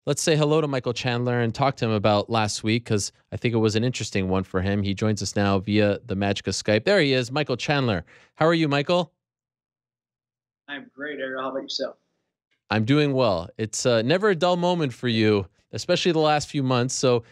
Let's say hello to Michael Chandler and talk to him about last week, because I think it was an interesting one for him. He joins us now via the magic of Skype. There he is, Michael Chandler. How are you, Michael? I'm great, Ariel. How about yourself? I'm doing well. It's never a dull moment for you, especially the last few months. So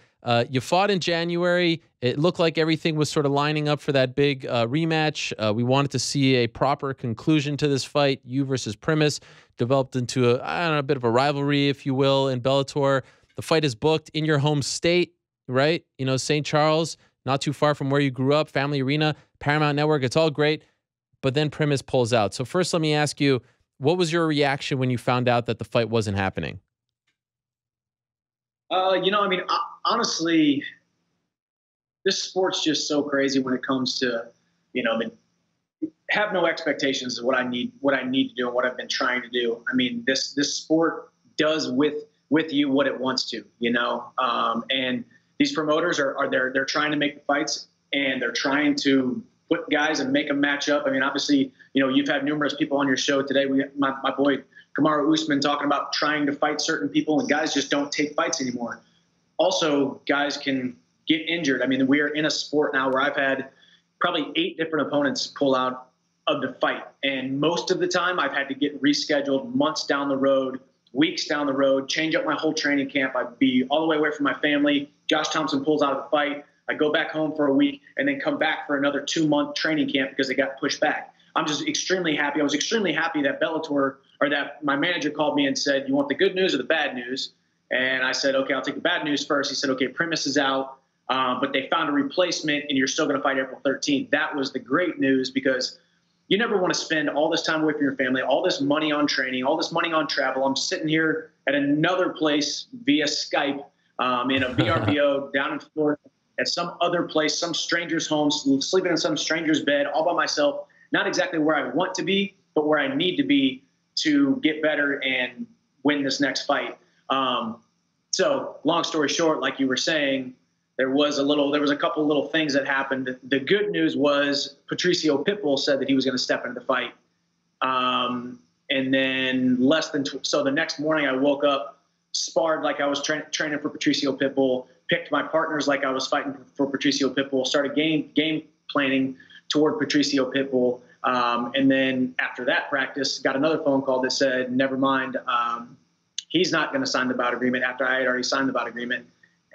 you fought in January. It looked like everything was sort of lining up for that big rematch. We wanted to see a proper conclusion to this fight. You versus Primus developed into a bit of a rivalry, if you will, in Bellator. The fight is booked in your home state, right? You know, St. Charles, not too far from where you grew up, Family Arena, Paramount Network. It's all great. But then Primus pulls out. So first, let me ask you, what was your reaction when you found out that the fight wasn't happening? Honestly, this sport's just so crazy when it comes to, have no expectations of what I need to do and what I've been trying to do. I mean, this sport does with you what it wants to, and these promoters they're trying to make the fights, and they're trying to put guys and make them match up. I mean, obviously, you've had numerous people on your show today. My boy Kamaru Usman talking about trying to fight certain people, and guys just don't take fights anymore. Also, guys can get injured. I mean, we are in a sport now where I've had probably 8 different opponents pull out of the fight, and most of the time I've had to get rescheduled months down the road, weeks down the road, change up my whole training camp. I'd be all the way away from my family. Josh Thompson pulls out of the fight. I go back home for a week and then come back for another 2-month training camp because they got pushed back. I'm just extremely happy. I was extremely happy that Bellator, or that my manager called me and said, "You want the good news or the bad news?" And I said, "Okay, I'll take the bad news first." He said, "Okay, Primus is out, but they found a replacement and you're still going to fight April 13th. That was the great news, because you never want to spend all this time away from your family, all this money on training, all this money on travel. I'm sitting here at another place via Skype in a VRBO down in Florida, at some other place, some stranger's home, sleeping in some stranger's bed all by myself, not exactly where I want to be, but where I need to be to get better and win this next fight." So long story short, like you were saying, there was a couple little things that happened. The good news was Patricio Pitbull said that he was going to step into the fight. And then so the next morning I woke up, sparred like I was training for Patricio Pitbull, picked my partners like I was fighting for Patricio Pitbull, started game planning toward Patricio Pitbull. And then after that practice, got another phone call that said, "Never mind, he's not going to sign the bout agreement," after I had already signed the bout agreement.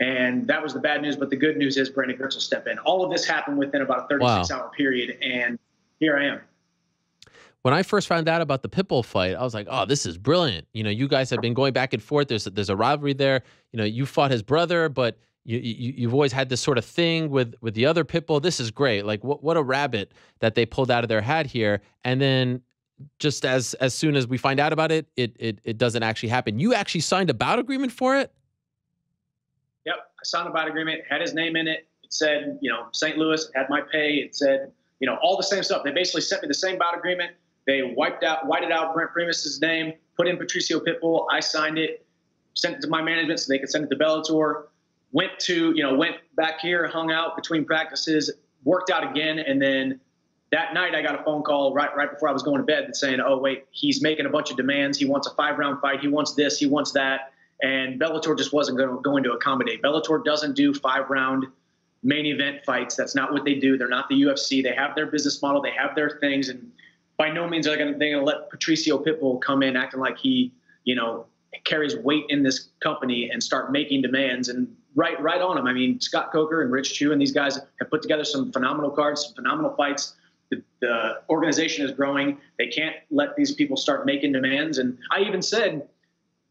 And that was the bad news. But the good news is Brandon Girtz will step in. All of this happened within about a 36-hour period. And here I am. When I first found out about the Pitbull fight, I was like, "Oh, this is brilliant." You guys have been going back and forth. There's a rivalry there. You fought his brother, but you've always had this sort of thing with the other Pitbull. This is great. Like, what a rabbit that they pulled out of their hat here. And then just as soon as we find out about it, it doesn't actually happen. You actually signed a bout agreement for it? Yep, I signed a bout agreement, had his name in it. It said, St. Louis, had my pay. It said, all the same stuff. They basically sent me the same bout agreement. They whited out Brent Primus's name, put in Patricio Pitbull. I signed it, sent it to my management so they could send it to Bellator. Went back here, hung out between practices, worked out again, and then that night I got a phone call right before I was going to bed saying, "Oh wait, he's making a bunch of demands. He wants a 5-round fight. He wants this. He wants that." And Bellator just wasn't going to accommodate. Bellator doesn't do 5-round main event fights. That's not what they do. They're not the UFC. They have their business model. They have their things, and by no means are they're going to let Patricio Pitbull come in acting like he, carries weight in this company and start making demands and right on him. I mean, Scott Coker and Rich Chu and these guys have put together some phenomenal cards, some phenomenal fights. The organization is growing. They can't let these people start making demands. And I even said,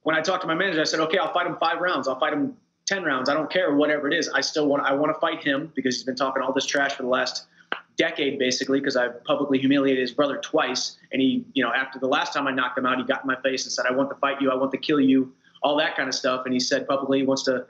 when I talked to my manager, I said, "Okay, I'll fight him 5 rounds. I'll fight him 10 rounds. I don't care, whatever it is. I want to fight him because he's been talking all this trash for the last decade, basically, because I've publicly humiliated his brother twice. And he, after the last time I knocked him out, he got in my face and said, 'I want to fight you. I want to kill you,' all that kind of stuff." And he said publicly he wants to,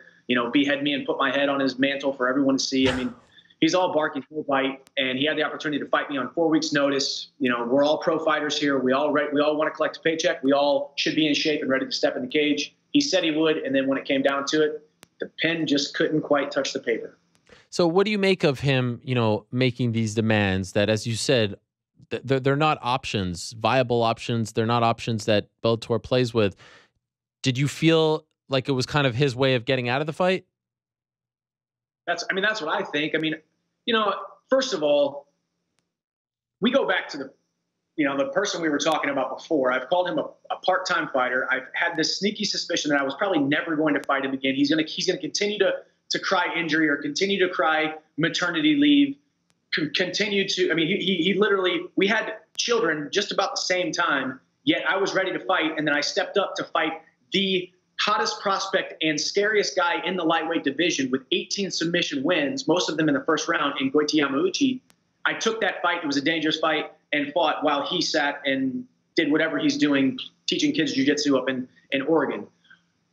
behead me and put my head on his mantle for everyone to see. I mean, he's all barking, no bite, and he had the opportunity to fight me on 4 weeks' notice. We're all pro fighters here. We all want to collect a paycheck. We all should be in shape and ready to step in the cage. He said he would, and then when it came down to it, the pen just couldn't quite touch the paper. So what do you make of him, making these demands that, as you said, they're not options, viable options. They're not options that Bellator plays with. Did you feel like it was kind of his way of getting out of the fight? That's what I think. I mean, first of all, we go back to the person we were talking about before. I've called him a part-time fighter. I've had this sneaky suspicion that I was probably never going to fight him again. He's going to continue to cry injury or continue to cry maternity leave, continue to, he literally, we had children just about the same time, yet I was ready to fight. And then I stepped up to fight the hottest prospect and scariest guy in the lightweight division with 18 submission wins, most of them in the first round, in Goiti Yamauchi. I took that fight. It was a dangerous fight, and fought while he sat and did whatever he's doing, teaching kids jiu-jitsu up in Oregon.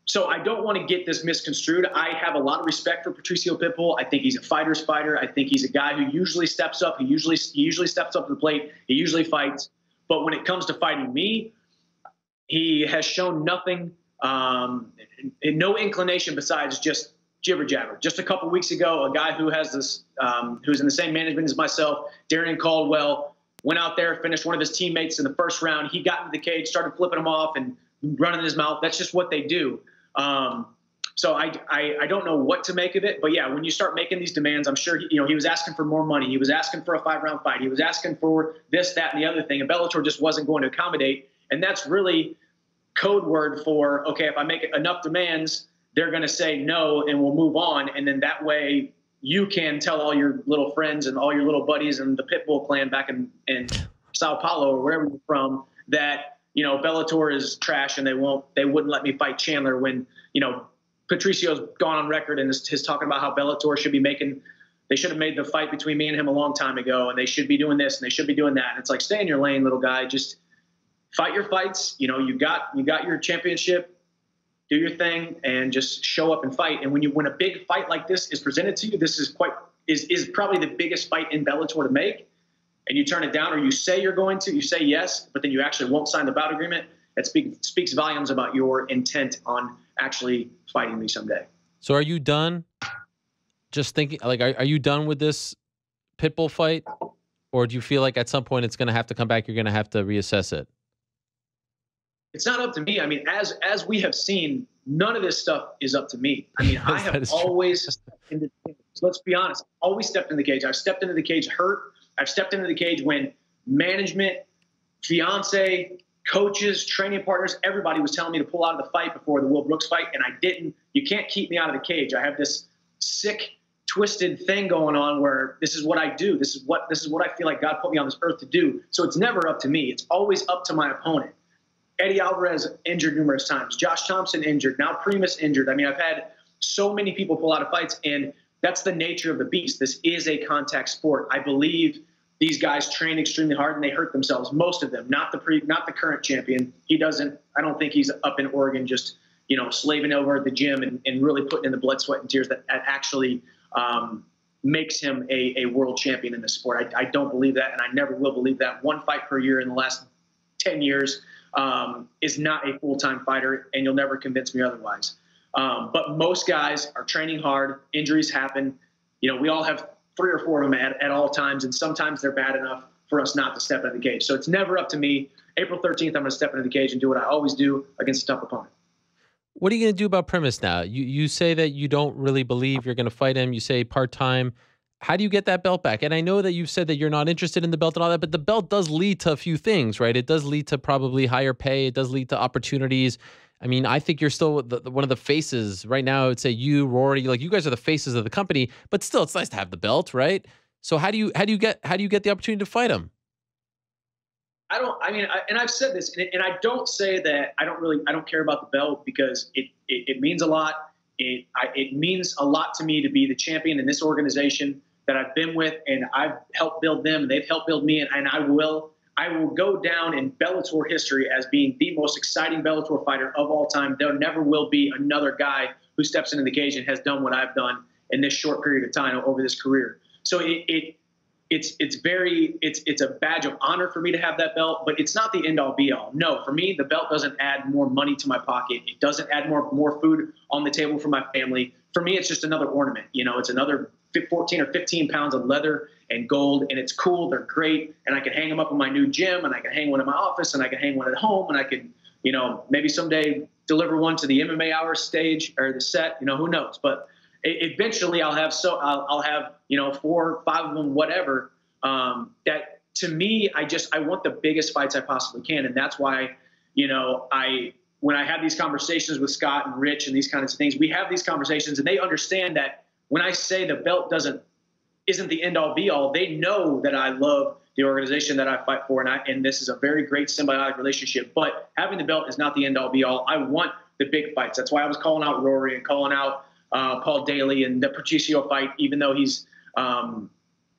So I don't want to get this misconstrued. I have a lot of respect for Patricio Pitbull. I think he's a fighter's fighter. I think he's a guy who usually steps up. He usually steps up to the plate. He usually fights. But when it comes to fighting me, he has shown nothing, no inclination besides just jibber jabber. Just a couple weeks ago, a guy who has this, who's in the same management as myself, Darian Caldwell, went out there, finished one of his teammates in the first round. He got into the cage, started flipping him off and running his mouth. That's just what they do. So I don't know what to make of it, but yeah, when you start making these demands, I'm sure he was asking for more money. He was asking for a 5-round fight. He was asking for this, that, and the other thing, and Bellator just wasn't going to accommodate. And that's really code word for, okay, if I make enough demands, they're going to say no and we'll move on. And then that way you can tell all your little friends and all your little buddies and the Pitbull clan back in Sao Paulo or wherever you're from that, Bellator is trash and they wouldn't let me fight Chandler when, Patricio's gone on record and is talking about how Bellator they should have made the fight between me and him a long time ago, and they should be doing this and they should be doing that. And it's like, stay in your lane, little guy. Just fight your fights. You got your championship, do your thing, and just show up and fight. And when a big fight like this is presented to you, this is probably the biggest fight in Bellator to make, and you turn it down, or you say you're going to, you say yes, but then you actually won't sign the bout agreement. That speaks volumes about your intent on actually fighting me someday. So are you done just thinking, like, are you done with this Pitbull fight? Or do you feel like at some point it's going to have to come back, you're going to have to reassess it? It's not up to me. I mean, as we have seen, none of this stuff is up to me. I mean, I have always stepped into the cage. Let's be honest. Always stepped in the cage. I've stepped into the cage hurt. I've stepped into the cage when management, fiance, coaches, training partners, everybody was telling me to pull out of the fight before the Will Brooks fight, and I didn't. You can't keep me out of the cage. I have this sick, twisted thing going on where this is what I do. This is what I feel like God put me on this earth to do. So it's never up to me. It's always up to my opponent. Eddie Alvarez injured numerous times. Josh Thompson injured. Now Primus injured. I mean, I've had so many people pull out of fights, and that's the nature of the beast. This is a contact sport. I believe these guys train extremely hard and they hurt themselves. Most of them, not the current champion. He doesn't. I don't think he's up in Oregon just slaving over at the gym and really putting in the blood, sweat, and tears that actually makes him a world champion in this sport. I don't believe that, and I never will believe that. One fight per year in the last 10 years is not a full-time fighter, and you'll never convince me otherwise. But most guys are training hard. Injuries happen. We all have 3 or 4 of them at all times, and sometimes they're bad enough for us not to step into the cage. So it's never up to me. April 13th, I'm going to step into the cage and do what I always do against a tough opponent. What are you going to do about Primus now? You say that you don't really believe you're going to fight him. You say part-time. How do you get that belt back? And I know that you've said that you're not interested in the belt and all that, but the belt does lead to a few things, right? It does lead to probably higher pay. It does lead to opportunities. I mean, I think you're still one of the faces right now. I would say you, Rory, like you guys are the faces of the company, but still, it's nice to have the belt, right? So how do you get the opportunity to fight him? And I've said this, and I don't say that I don't care about the belt because it means a lot. It means a lot to me to be the champion in this organization that I've been with, and I've helped build them, and they've helped build me, and I will go down in Bellator history as being the most exciting Bellator fighter of all time. There never will be another guy who steps into the cage and has done what I've done in this short period of time over this career. So it's a badge of honor for me to have that belt, but it's not the end all be all. No, for me, the belt doesn't add more money to my pocket. It doesn't add more food on the table for my family. For me, it's just another ornament. It's another 14 or 15 pounds of leather and gold, and it's cool. They're great, and I can hang them up in my new gym, and I can hang one in my office, and I can hang one at home, and I can, maybe someday deliver one to the MMA Hour stage or the set, who knows? But eventually I'll have, I'll have, 4 or 5 of them, whatever. That to me, I want the biggest fights I possibly can. And that's why, when I have these conversations with Scott and Rich and these kinds of things, we have these conversations and they understand that when I say the belt isn't the end all be all, they know that I love the organization that I fight for. And this is a very great symbiotic relationship, but having the belt is not the end all be all. I want the big fights. That's why I was calling out Rory and calling out Paul Daly and the Patricio fight, even though he's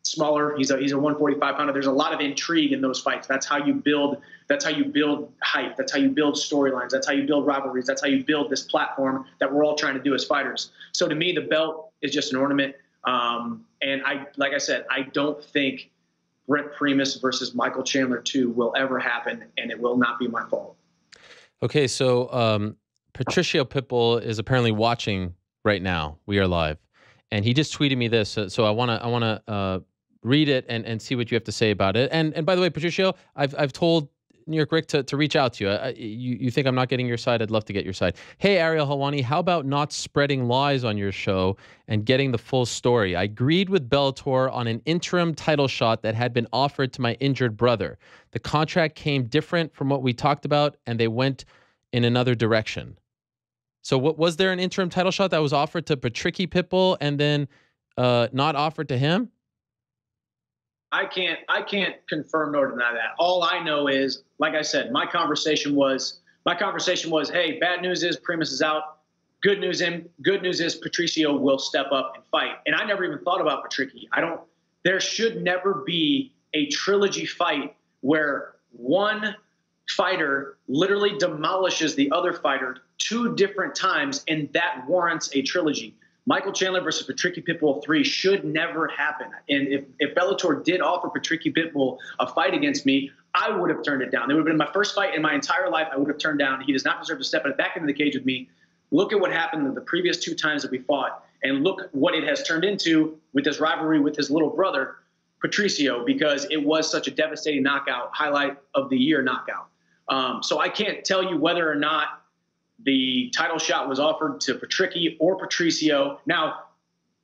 smaller. He's a 145 pounder. There's a lot of intrigue in those fights. That's how you build. That's how you build hype. That's how you build storylines. That's how you build rivalries. That's how you build this platform that we're all trying to do as fighters. So to me, the belt is just an ornament. And like I said, I don't think Brent Primus versus Michael Chandler 2 will ever happen, and it will not be my fault. Okay, so Patricio Pitbull is apparently watching right now. We are live, and he just tweeted me this. So I wanna read it and see what you have to say about it. And by the way, Patricio, I've told New York Rick to reach out to you. You think I'm not getting your side? I'd love to get your side. Hey, Ariel Helwani, how about not spreading lies on your show and getting the full story? I agreed with Bellator on an interim title shot that had been offered to my injured brother. The contract came different from what we talked about, and they went in another direction. So what was there an interim title shot that was offered to Patricio Pitbull and then not offered to him? I can't confirm nor deny that. All I know is, like I said, my conversation was, hey, bad news is Primus is out. Good news is Patricio will step up and fight. And I never even thought about Patricio. There should never be a trilogy fight where one fighter literally demolishes the other fighter 2 different times, and that warrants a trilogy. Michael Chandler versus Patricio Pitbull 3 should never happen. And if Bellator did offer Patricio Pitbull a fight against me, I would have turned it down. It would have been my first fight in my entire life I would have turned down. He does not deserve to step back into the cage with me. Look at what happened the previous 2 times that we fought, and look what it has turned into with this rivalry with his little brother, Patricio, because it was such a devastating knockout, highlight of the year knockout. So I can't tell you whether or not the title shot was offered to Patricio or Patricio. Now,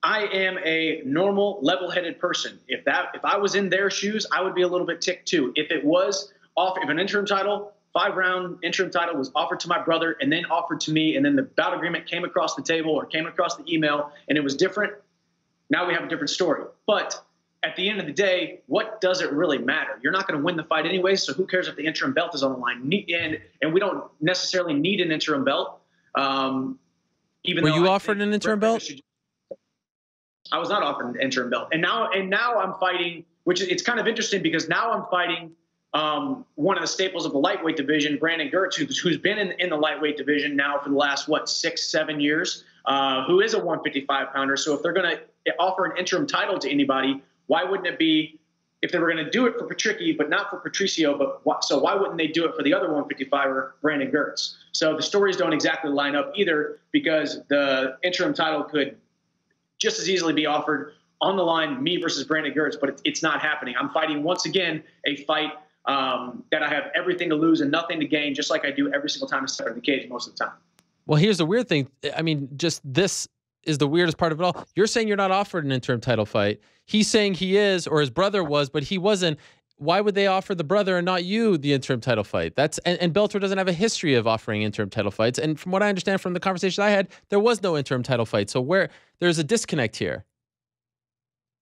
I am a normal, level-headed person. If I was in their shoes, I would be a little bit ticked too. If it was if an interim title, 5-round interim title was offered to my brother and then offered to me, and then the bout agreement came across the table or came across the email and it was different, now we have a different story. But at the end of the day, what does it really matter? You're not going to win the fight anyway, so who cares if the interim belt is on the line? And we don't necessarily need an interim belt. Were you offered an interim belt? I was not offered an interim belt, and now I'm fighting, which it's kind of interesting because now I'm fighting one of the staples of the lightweight division, Brandon Girtz, who's been in the lightweight division now for the last 6-7 years, who is a 155 pounder. So if they're going to offer an interim title to anybody, why wouldn't it be, if they were going to do it for Patricio, but not for Patricio, so why wouldn't they do it for the other 155er, Brandon Girtz? So the stories don't exactly line up either, because the interim title could just as easily be offered on the line, me versus Brandon Girtz, but it's not happening. I'm fighting, once again, a fight that I have everything to lose and nothing to gain, just like I do every single time I step in the cage most of the time. Well, here's the weird thing. I mean, just this is the weirdest part of it all. You're saying you're not offered an interim title fight. He's saying he is, or his brother was, but he wasn't. Why would they offer the brother and not you the interim title fight? And Bellator doesn't have a history of offering interim title fights. And from what I understand from the conversation I had, there was no interim title fight. So there's a disconnect here.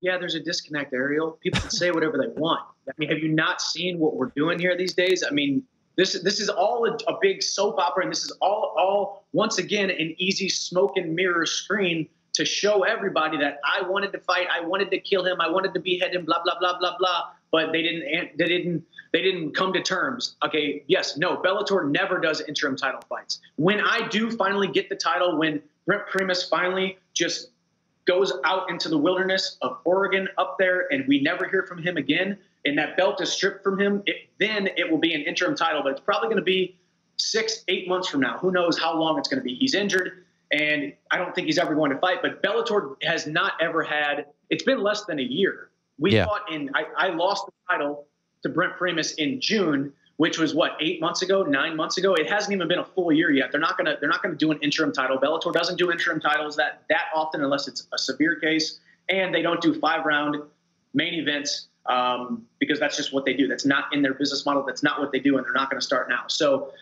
Yeah, there's a disconnect, Ariel. People can say whatever they want. I mean, have you not seen what we're doing here these days? I mean, this is all a big soap opera, and this is all once again an easy smoke and mirror screen to show everybody that I wanted to fight, I wanted to kill him, I wanted to behead him, blah blah blah blah blah. But they didn't come to terms. Okay, yes, no, Bellator never does interim title fights. When I do finally get the title, when Brent Primus finally just goes out into the wilderness of Oregon up there and we never hear from him again, and that belt is stripped from him, then it will be an interim title, but it's probably going to be 6-8 months from now. Who knows how long it's going to be. He's injured, and I don't think he's ever going to fight, but Bellator has not ever had, it's been less than a year. I lost the title to Brent Primus in June. which was what, 8 months ago, 9 months ago. It hasn't even been a full year yet. They're not gonna do an interim title. Bellator doesn't do interim titles that often unless it's a severe case, and they don't do 5-round main events because that's just what they do. That's not in their business model. That's not what they do, and they're not going to start now. So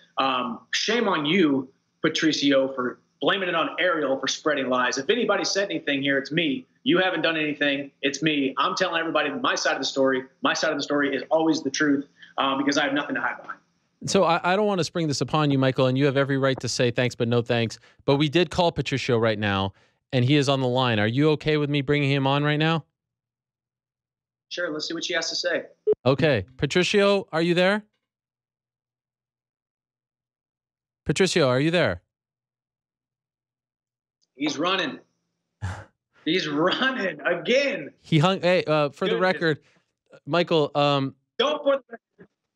shame on you, Patricio, for blaming it on Ariel for spreading lies. If anybody said anything here, it's me. You haven't done anything. It's me. I'm telling everybody my side of the story. My side of the story is always the truth because I have nothing to hide behind. So I don't want to spring this upon you, Michael, and you have every right to say thanks, but no thanks. But we did call Patricio right now, and he is on the line. Are you okay with me bringing him on right now? Sure. Let's see what she has to say. Okay. Patricio, are you there? Patricio, are you there? He's running. He's running again. He hung. Hey, for the record, Michael. Don't put.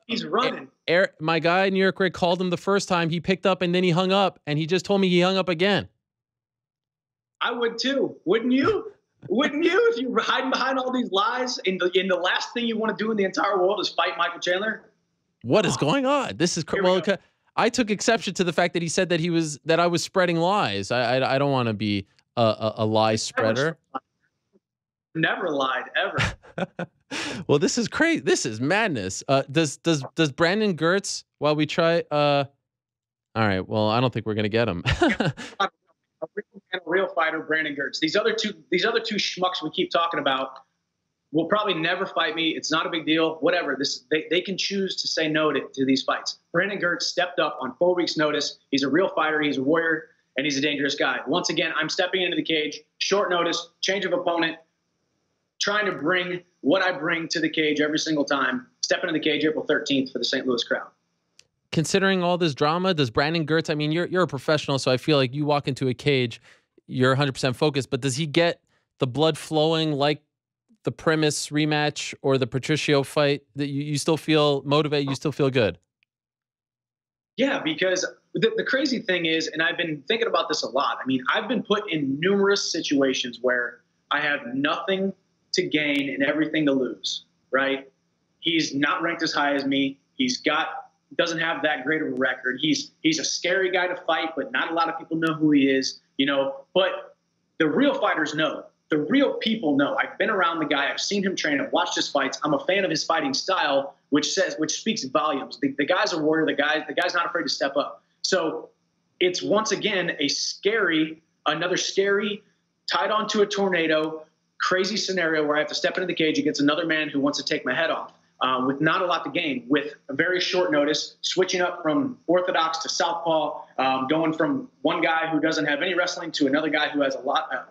He's running. My guy, New York Rick, called him the first time. He picked up and then he hung up, and he just told me he hung up again. I would too. Wouldn't you? Wouldn't you? If you were hiding behind all these lies, and the last thing you want to do in the entire world is fight Michael Chandler. What is going on? This is well. I took exception to the fact that he said that I was spreading lies. I don't want to be a lie spreader. Never lied ever. Well, this is crazy. This is madness. Does Brandon Girtz? While we try. All right. Well, I don't think we're gonna get him. A real fighter, Brandon Girtz. These other two schmucks we keep talking about will probably never fight me. It's not a big deal. Whatever. They can choose to say no to these fights. Brandon Girtz stepped up on 4 weeks' notice. He's a real fighter. He's a warrior, and he's a dangerous guy. Once again, I'm stepping into the cage, short notice, change of opponent, trying to bring what I bring to the cage every single time. Step into the cage April 13th for the St. Louis crowd. Considering all this drama, does Brandon Girtz, I mean, you're a professional, so I feel like you walk into a cage, you're 100% focused, but does he get the blood flowing like the Primus rematch or the Patricio fight, that you still feel motivated, you still feel good? Yeah, because the crazy thing is, and I've been thinking about this a lot, I mean, I've been put in numerous situations where I have nothing to gain and everything to lose, right? He's not ranked as high as me. Doesn't have that great of a record. He's a scary guy to fight, but not a lot of people know who he is, but the real fighters know. The real people know. I've been around the guy. I've seen him train. I've watched his fights. I'm a fan of his fighting style, which speaks volumes. The guy's a warrior. The guy's not afraid to step up. So it's once again another scary, tied onto a tornado, crazy scenario where I have to step into the cage against another man who wants to take my head off. With not a lot to gain, with a very short notice, switching up from orthodox to southpaw, going from one guy who doesn't have any wrestling to another guy who has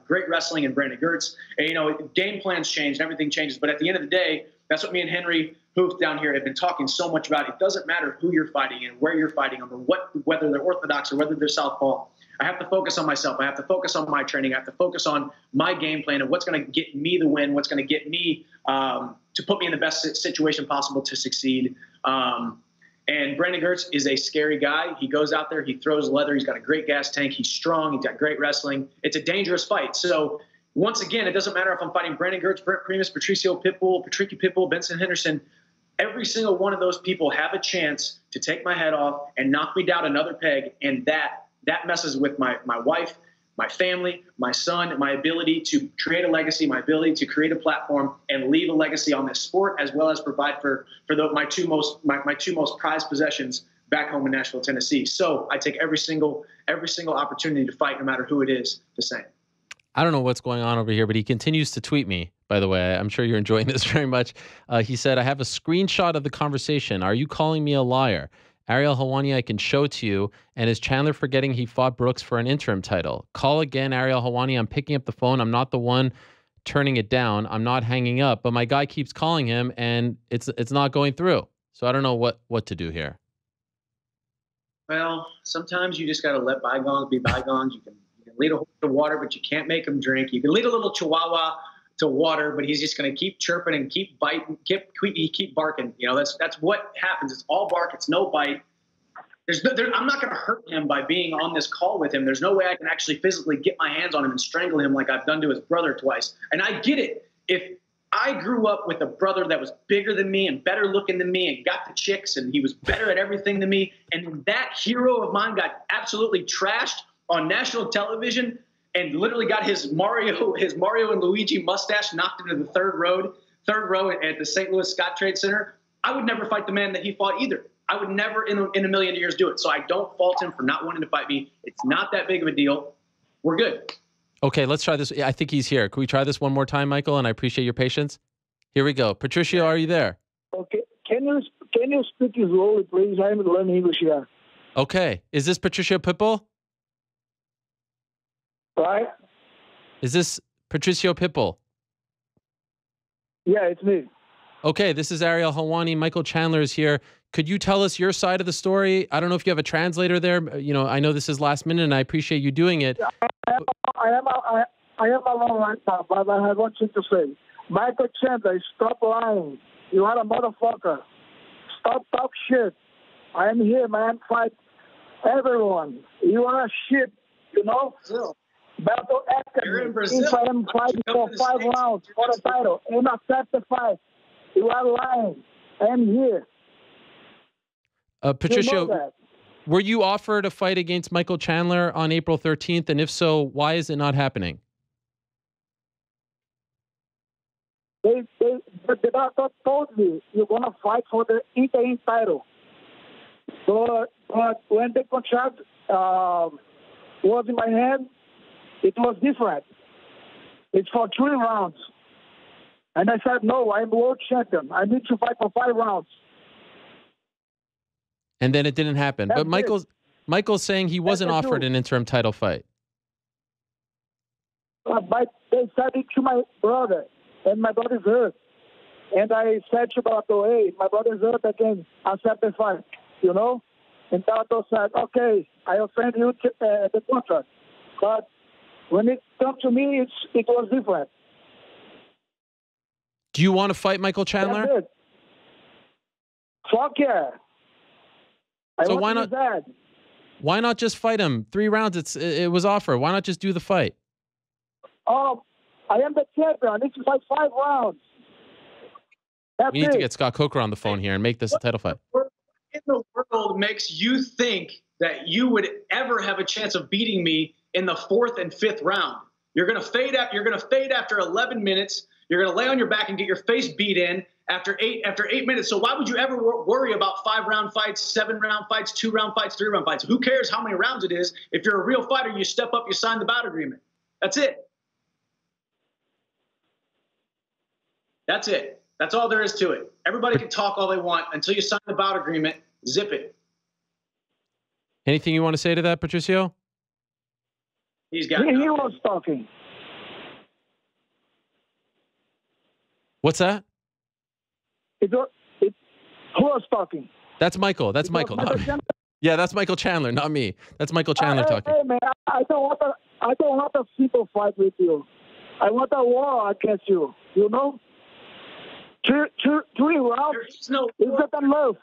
great wrestling in Brandon Girtz. And, game plans change and everything changes. But at the end of the day, that's what me and Henry Hoof down here have been talking so much about. It doesn't matter who you're fighting and where you're fighting them, or whether they're orthodox or whether they're southpaw. I have to focus on myself. I have to focus on my training. I have to focus on my game plan and what's going to get me the win, what's going to get me to put me in the best situation possible to succeed. And Brandon Girtz is a scary guy. He goes out there, he throws leather. He's got a great gas tank. He's strong. He's got great wrestling. It's a dangerous fight. So once again, it doesn't matter if I'm fighting Brandon Girtz, Brent Primus, Patricio Pitbull, Benson Henderson. Every single one of those people have a chance to take my head off and knock me down another peg, and that messes with my wife, my family, my son, my ability to create a legacy, my ability to create a platform and leave a legacy on this sport, as well as provide for my two most prized possessions back home in Nashville, Tennessee. So I take every single opportunity to fight, no matter who it is, the same. I don't know what's going on over here, but he continues to tweet me, by the way. I'm sure you're enjoying this very much. He said, I have a screenshot of the conversation. Are you calling me a liar? Ariel Helwani, I can show to you. And is Chandler forgetting he fought Brooks for an interim title? Call again, Ariel Helwani. I'm picking up the phone. I'm not the one turning it down. I'm not hanging up. But my guy keeps calling him, and it's not going through. So I don't know what to do here. Well, sometimes you just got to let bygones be bygones. You can lead a horse to water, but you can't make him drink. You can lead a little chihuahua to water, but he's just going to keep chirping and keep biting, keep barking. That's what happens. It's all bark. It's no bite. I'm not going to hurt him by being on this call with him. There's no way I can actually physically get my hands on him and strangle him like I've done to his brother twice. And I get it. If I grew up with a brother that was bigger than me and better looking than me and got the chicks, and he was better at everything than me. And that hero of mine got absolutely trashed on national television and literally got his Mario and Luigi mustache knocked into the third row at the St. Louis Scottrade Center. I would never fight the man that he fought either. I would never in a million years do it. So I don't fault him for not wanting to fight me. It's not that big of a deal. We're good. Okay, let's try this. I think he's here. Can we try this one more time, Michael? And I appreciate your patience. Here we go. Patricio, are you there? Okay. Can you speak slowly, please? I'm learning English here. Okay. Is this Patricio Pitbull? Right? Is this Patricio Pitbull? Yeah, it's me. Okay, this is Ariel Helwani. Michael Chandler is here. Could you tell us your side of the story? I don't know if you have a translator there. You know, I know this is last minute, and I appreciate you doing it. I am alone right now, but I have one thing to say. Michael Chandler, stop lying. You are a motherfucker. Stop talk shit. I am here, man. Fight everyone. You are a shit, you know? Brazil. Battle You're in Academy. Brazil. If I am fighting for 5 rounds for the title and accept the fight, you are lying. I am here. Patricio, You know that. were you offered a fight against Michael Chandler on April 13th? And if so, why is it not happening? The doctor told me you're going to fight for the interim title. But when the contract was in my hand, it was different. It's for 3 rounds. And I said, no, I'm world champion. I need to fight for 5 rounds. And then it didn't happen. That's But Michael's saying he wasn't That's offered true. an interim title fight. But they said it to my brother, and my brother's hurt. And I said to Bellator, hey, my brother's hurt, I can accept the fight, you know? And Bellator said, okay, I'll send you the contract. But when it comes to me, it was different. Do you want to fight Michael Chandler? That's it. Fuck yeah. So why not just fight him? 3 rounds, it was offered. Why not just do the fight? Oh, I am the champion. I need to fight 5 rounds. That's We need to get Scott Coker on the phone here and make this a title fight. What in the world makes you think that you would ever have a chance of beating me in the 4th and 5th round? You're gonna fade after 11 minutes. You're gonna lay on your back and get your face beat in after eight minutes. So why would you ever worry about 5-round fights, 7-round fights, 2-round fights, 3-round fights? Who cares how many rounds it is? If you're a real fighter, you step up, you sign the bout agreement. That's it. That's it. That's all there is to it. Everybody can talk all they want until you sign the bout agreement. Zip it. Anything you want to say to that, Patricio? He's got. He was talking. What's that? Who was talking? That's Michael. That's Michael. Not me. Yeah, that's Michael Chandler, not me. That's Michael Chandler talking. Hey man, I don't want a simple fight with you. I want a war against you. You know, 3 rounds is not enough.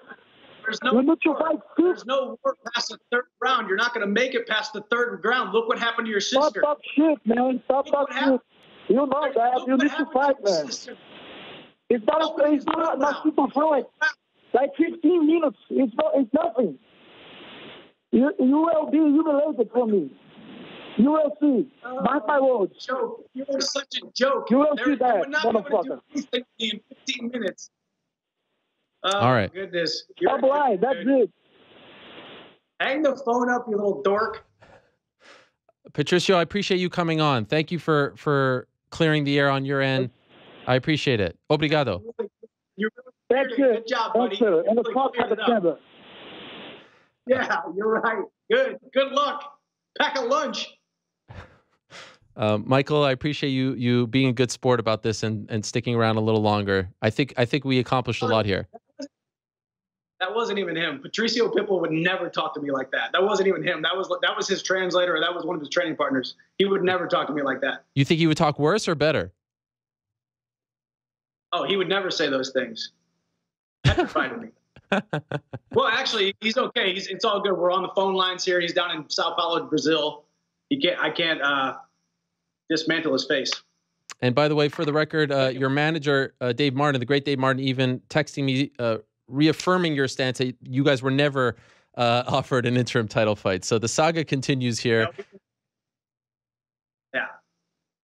You need to fight 6. There's no war past the 3rd round. You're not going to make it past the 3rd round. Look what happened to your sister. Stop talk shit, man. Stop talk shit. You know that. You need to fight, man. It's not a simple fight. Like 15 minutes. It's nothing. You will be humiliated for me. You will see. Mark my words. Joke. You are such a joke. You will see that, You would not be able to motherfucker. do anything in 15 minutes. Oh, All right. My goodness. Stop lying. That's it. Hang the phone up, you little dork. Patricio, I appreciate you coming on. Thank you for clearing the air on your end. I appreciate it. Obrigado. You're That's really it. good job, buddy. That's it. And the Really fuck cleared out it of up. Chandler. Yeah, you're right. Good luck. Pack a lunch. Michael, I appreciate you being a good sport about this and sticking around a little longer. I think we accomplished a lot here. That wasn't even him. Patricio Pitbull would never talk to me like that. That wasn't even him. That was his translator, or that was one of his training partners. He would never talk to me like that. You think he would talk worse or better? Oh, he would never say those things. Petrified me. Well, actually, he's okay. It's all good. We're on the phone lines here. He's down in Sao Paulo, Brazil. I can't dismantle his face. And by the way, for the record, your manager, Dave Martin, the great Dave Martin, even texting me, reaffirming your stance that you guys were never offered an interim title fight. So the saga continues here. Yeah.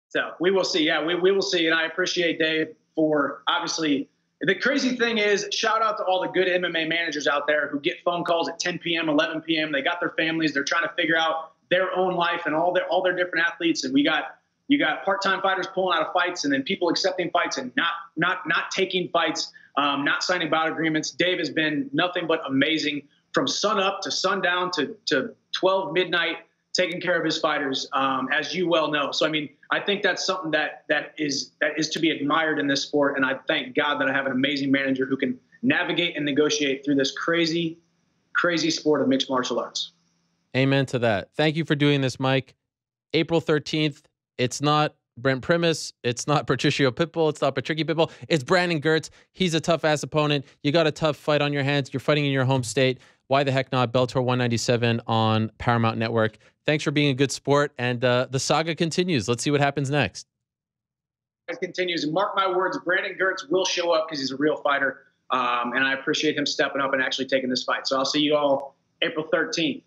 So we will see. Yeah, we will see. And I appreciate Dave for, obviously, the crazy thing is, shout out to all the good MMA managers out there who get phone calls at 10 p.m., 11 p.m. They got their families. They're trying to figure out their own life and all their different athletes. And you got part-time fighters pulling out of fights, and then people accepting fights and not taking fights, not signing bout agreements. Dave has been nothing but amazing from sun up to sundown to 12 midnight, taking care of his fighters, as you well know. So, I mean, I think that's something that is to be admired in this sport. And I thank God that I have an amazing manager who can navigate and negotiate through this crazy, crazy sport of mixed martial arts. Amen to that. Thank you for doing this, Mike. April 13th. It's not Brent Primus. It's not Patricio Pitbull. It's not Patricio Pitbull. It's Brandon Girtz. He's a tough-ass opponent. You got a tough fight on your hands. You're fighting in your home state. Why the heck not? Bellator 197 on Paramount Network. Thanks for being a good sport, and the saga continues. Let's see what happens next. It continues. And mark my words, Brandon Girtz will show up because he's a real fighter, and I appreciate him stepping up and actually taking this fight. So I'll see you all April 13th.